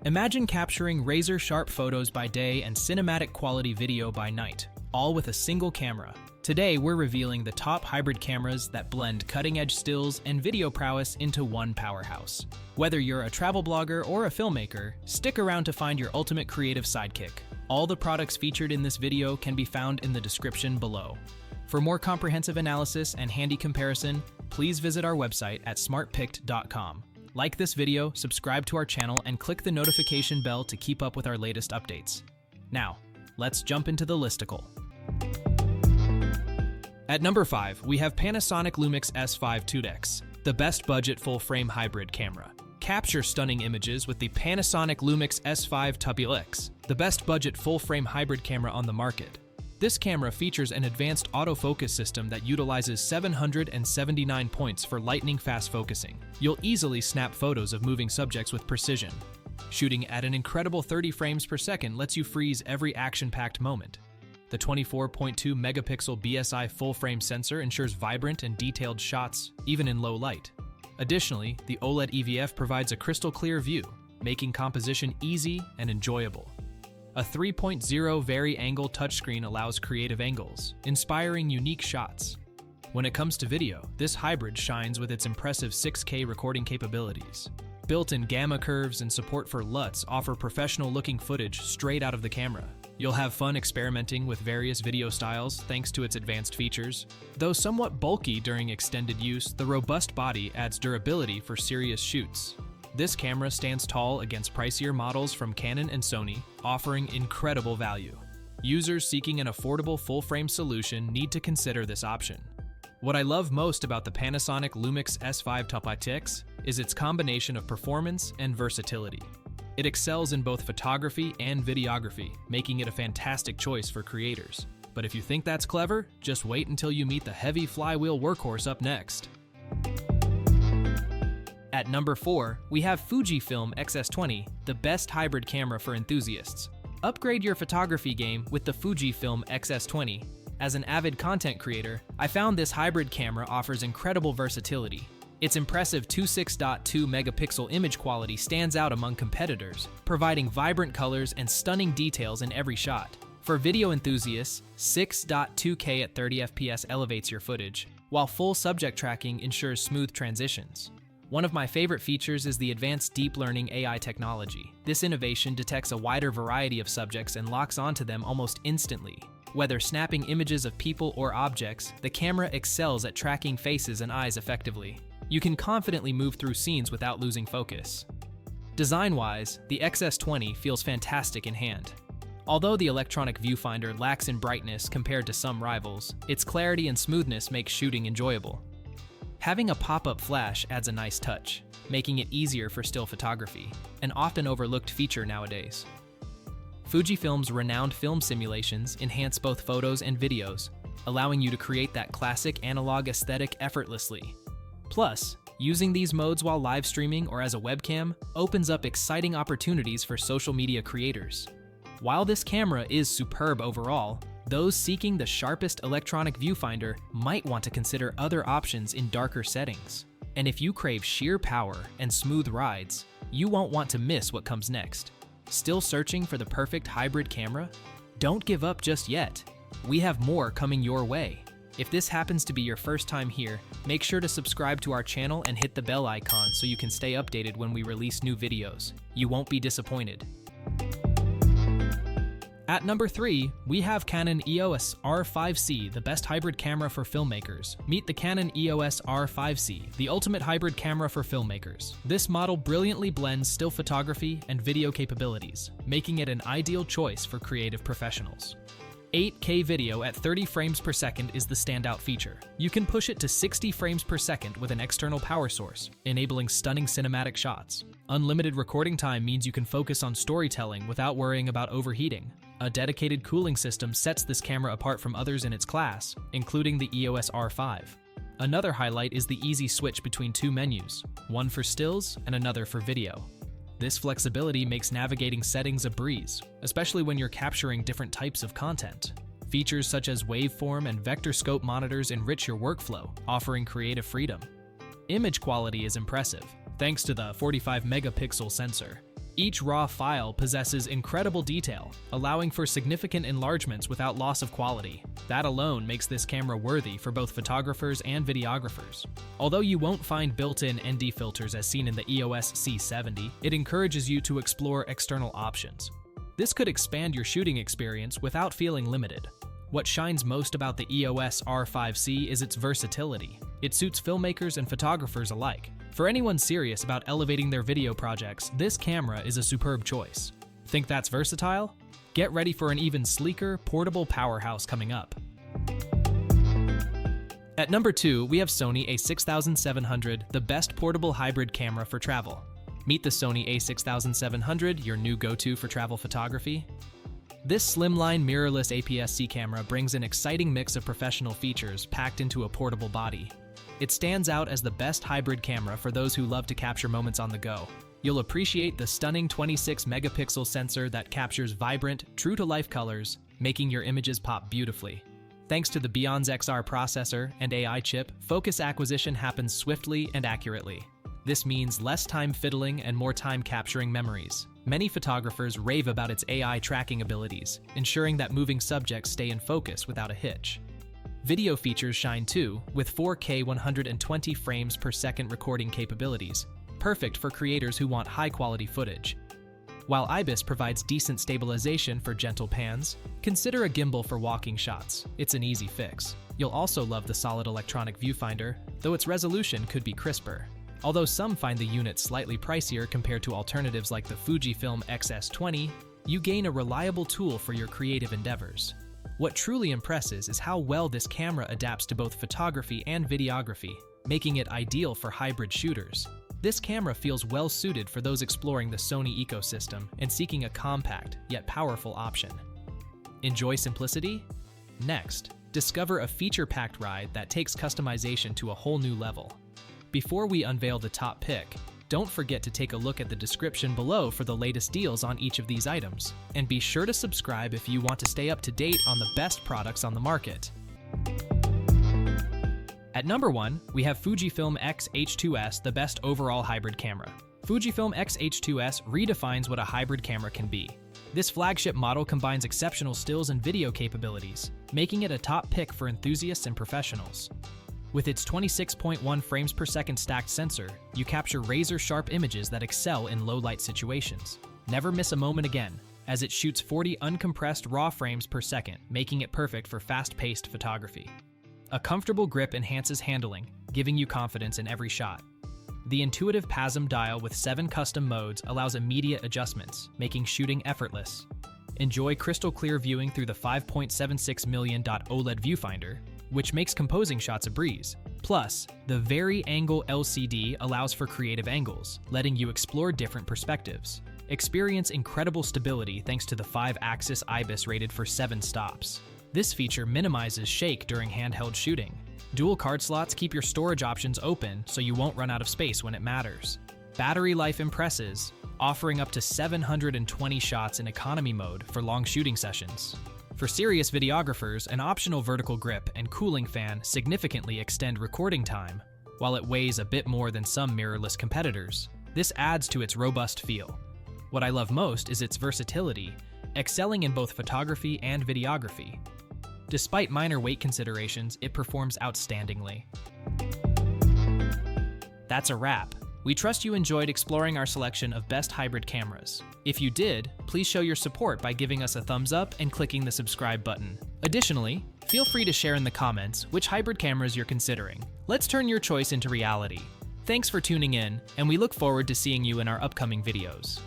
Imagine capturing razor-sharp photos by day and cinematic quality video by night, all with a single camera. Today, we're revealing the top hybrid cameras that blend cutting-edge stills and video prowess into one powerhouse. Whether you're a travel blogger or a filmmaker, stick around to find your ultimate creative sidekick. All the products featured in this video can be found in the description below. For more comprehensive analysis and handy comparison, please visit our website at smartpicked.com. Like this video, subscribe to our channel, and click the notification bell to keep up with our latest updates. Now, let's jump into the listicle. At number 5, we have Panasonic Lumix S5 IIX, the best budget full-frame hybrid camera. Capture stunning images with the Panasonic Lumix S5 IIX, the best budget full-frame hybrid camera on the market. This camera features an advanced autofocus system that utilizes 779 points for lightning-fast focusing. You'll easily snap photos of moving subjects with precision. Shooting at an incredible 30 frames per second lets you freeze every action-packed moment. The 24.2 megapixel BSI full-frame sensor ensures vibrant and detailed shots, even in low light. Additionally, the OLED EVF provides a crystal-clear view, making composition easy and enjoyable. A 3.0 vari-angle touchscreen allows creative angles, inspiring unique shots. When it comes to video, this hybrid shines with its impressive 6K recording capabilities. Built-in gamma curves and support for LUTs offer professional-looking footage straight out of the camera. You'll have fun experimenting with various video styles thanks to its advanced features. Though somewhat bulky during extended use, the robust body adds durability for serious shoots. This camera stands tall against pricier models from Canon and Sony, offering incredible value. Users seeking an affordable full-frame solution need to consider this option. What I love most about the Panasonic Lumix S5 IIX is its combination of performance and versatility. It excels in both photography and videography, making it a fantastic choice for creators. But if you think that's clever, just wait until you meet the heavy flywheel workhorse up next. At number 4, we have Fujifilm X-S20, the best hybrid camera for enthusiasts. Upgrade your photography game with the Fujifilm X-S20. As an avid content creator, I found this hybrid camera offers incredible versatility. Its impressive 26.2 megapixel image quality stands out among competitors, providing vibrant colors and stunning details in every shot. For video enthusiasts, 6.2K at 30 FPS elevates your footage, while full subject tracking ensures smooth transitions. One of my favorite features is the advanced deep learning AI technology. This innovation detects a wider variety of subjects and locks onto them almost instantly. Whether snapping images of people or objects, the camera excels at tracking faces and eyes effectively. You can confidently move through scenes without losing focus. Design-wise, the X-S20 feels fantastic in hand. Although the electronic viewfinder lacks in brightness compared to some rivals, its clarity and smoothness make shooting enjoyable. Having a pop-up flash adds a nice touch, making it easier for still photography, an often overlooked feature nowadays. Fujifilm's renowned film simulations enhance both photos and videos, allowing you to create that classic analog aesthetic effortlessly. Plus, using these modes while live streaming or as a webcam opens up exciting opportunities for social media creators. While this camera is superb overall, those seeking the sharpest electronic viewfinder might want to consider other options in darker settings. And if you crave sheer power and smooth rides, you won't want to miss what comes next. Still searching for the perfect hybrid camera? Don't give up just yet. We have more coming your way. If this happens to be your first time here, make sure to subscribe to our channel and hit the bell icon so you can stay updated when we release new videos. You won't be disappointed. At number 3, we have Canon EOS R5 C, the best hybrid camera for filmmakers. Meet the Canon EOS R5 C, the ultimate hybrid camera for filmmakers. This model brilliantly blends still photography and video capabilities, making it an ideal choice for creative professionals. 8K video at 30 frames per second is the standout feature. You can push it to 60 frames per second with an external power source, enabling stunning cinematic shots. Unlimited recording time means you can focus on storytelling without worrying about overheating. A dedicated cooling system sets this camera apart from others in its class, including the EOS R5. Another highlight is the easy switch between two menus, one for stills and another for video. This flexibility makes navigating settings a breeze, especially when you're capturing different types of content. Features such as waveform and vector scope monitors enrich your workflow, offering creative freedom. Image quality is impressive, thanks to the 45 megapixel sensor. Each RAW file possesses incredible detail, allowing for significant enlargements without loss of quality. That alone makes this camera worthy for both photographers and videographers. Although you won't find built-in ND filters as seen in the EOS C70, it encourages you to explore external options. This could expand your shooting experience without feeling limited. What shines most about the EOS R5 C is its versatility. It suits filmmakers and photographers alike. For anyone serious about elevating their video projects, this camera is a superb choice. Think that's versatile? Get ready for an even sleeker, portable powerhouse coming up. At number 2, we have Sony A6700, the best portable hybrid camera for travel. Meet the Sony A6700, your new go-to for travel photography. This slimline mirrorless APS-C camera brings an exciting mix of professional features packed into a portable body. It stands out as the best hybrid camera for those who love to capture moments on the go. You'll appreciate the stunning 26-megapixel sensor that captures vibrant, true-to-life colors, making your images pop beautifully. Thanks to the Beyond's XR processor and AI chip, focus acquisition happens swiftly and accurately. This means less time fiddling and more time capturing memories. Many photographers rave about its AI tracking abilities, ensuring that moving subjects stay in focus without a hitch. Video features shine too, with 4K 120 frames per second recording capabilities, perfect for creators who want high-quality footage. While IBIS provides decent stabilization for gentle pans, consider a gimbal for walking shots. It's an easy fix. You'll also love the solid electronic viewfinder, though its resolution could be crisper. Although some find the unit slightly pricier compared to alternatives like the Fujifilm X-S20, you gain a reliable tool for your creative endeavors. What truly impresses is how well this camera adapts to both photography and videography, making it ideal for hybrid shooters. This camera feels well suited for those exploring the Sony ecosystem and seeking a compact yet powerful option. Enjoy simplicity? Next, discover a feature-packed ride that takes customization to a whole new level. Before we unveil the top pick, don't forget to take a look at the description below for the latest deals on each of these items. And be sure to subscribe if you want to stay up to date on the best products on the market. At number 1, we have Fujifilm X-H2S, the best overall hybrid camera. Fujifilm X-H2S redefines what a hybrid camera can be. This flagship model combines exceptional stills and video capabilities, making it a top pick for enthusiasts and professionals. With its 26.1 frames per second stacked sensor, you capture razor-sharp images that excel in low-light situations. Never miss a moment again, as it shoots 40 uncompressed RAW frames per second, making it perfect for fast-paced photography. A comfortable grip enhances handling, giving you confidence in every shot. The intuitive PASM dial with 7 custom modes allows immediate adjustments, making shooting effortless. Enjoy crystal-clear viewing through the 5.76 million OLED viewfinder, which makes composing shots a breeze. Plus, the Vari-Angle LCD allows for creative angles, letting you explore different perspectives. Experience incredible stability thanks to the 5-axis IBIS rated for 7 stops. This feature minimizes shake during handheld shooting. Dual card slots keep your storage options open so you won't run out of space when it matters. Battery life impresses, offering up to 720 shots in economy mode for long shooting sessions. For serious videographers, an optional vertical grip and cooling fan significantly extend recording time. While it weighs a bit more than some mirrorless competitors, this adds to its robust feel. What I love most is its versatility, excelling in both photography and videography. Despite minor weight considerations, it performs outstandingly. That's a wrap. We trust you enjoyed exploring our selection of best hybrid cameras. If you did, please show your support by giving us a thumbs up and clicking the subscribe button. Additionally, feel free to share in the comments which hybrid cameras you're considering. Let's turn your choice into reality. Thanks for tuning in, and we look forward to seeing you in our upcoming videos.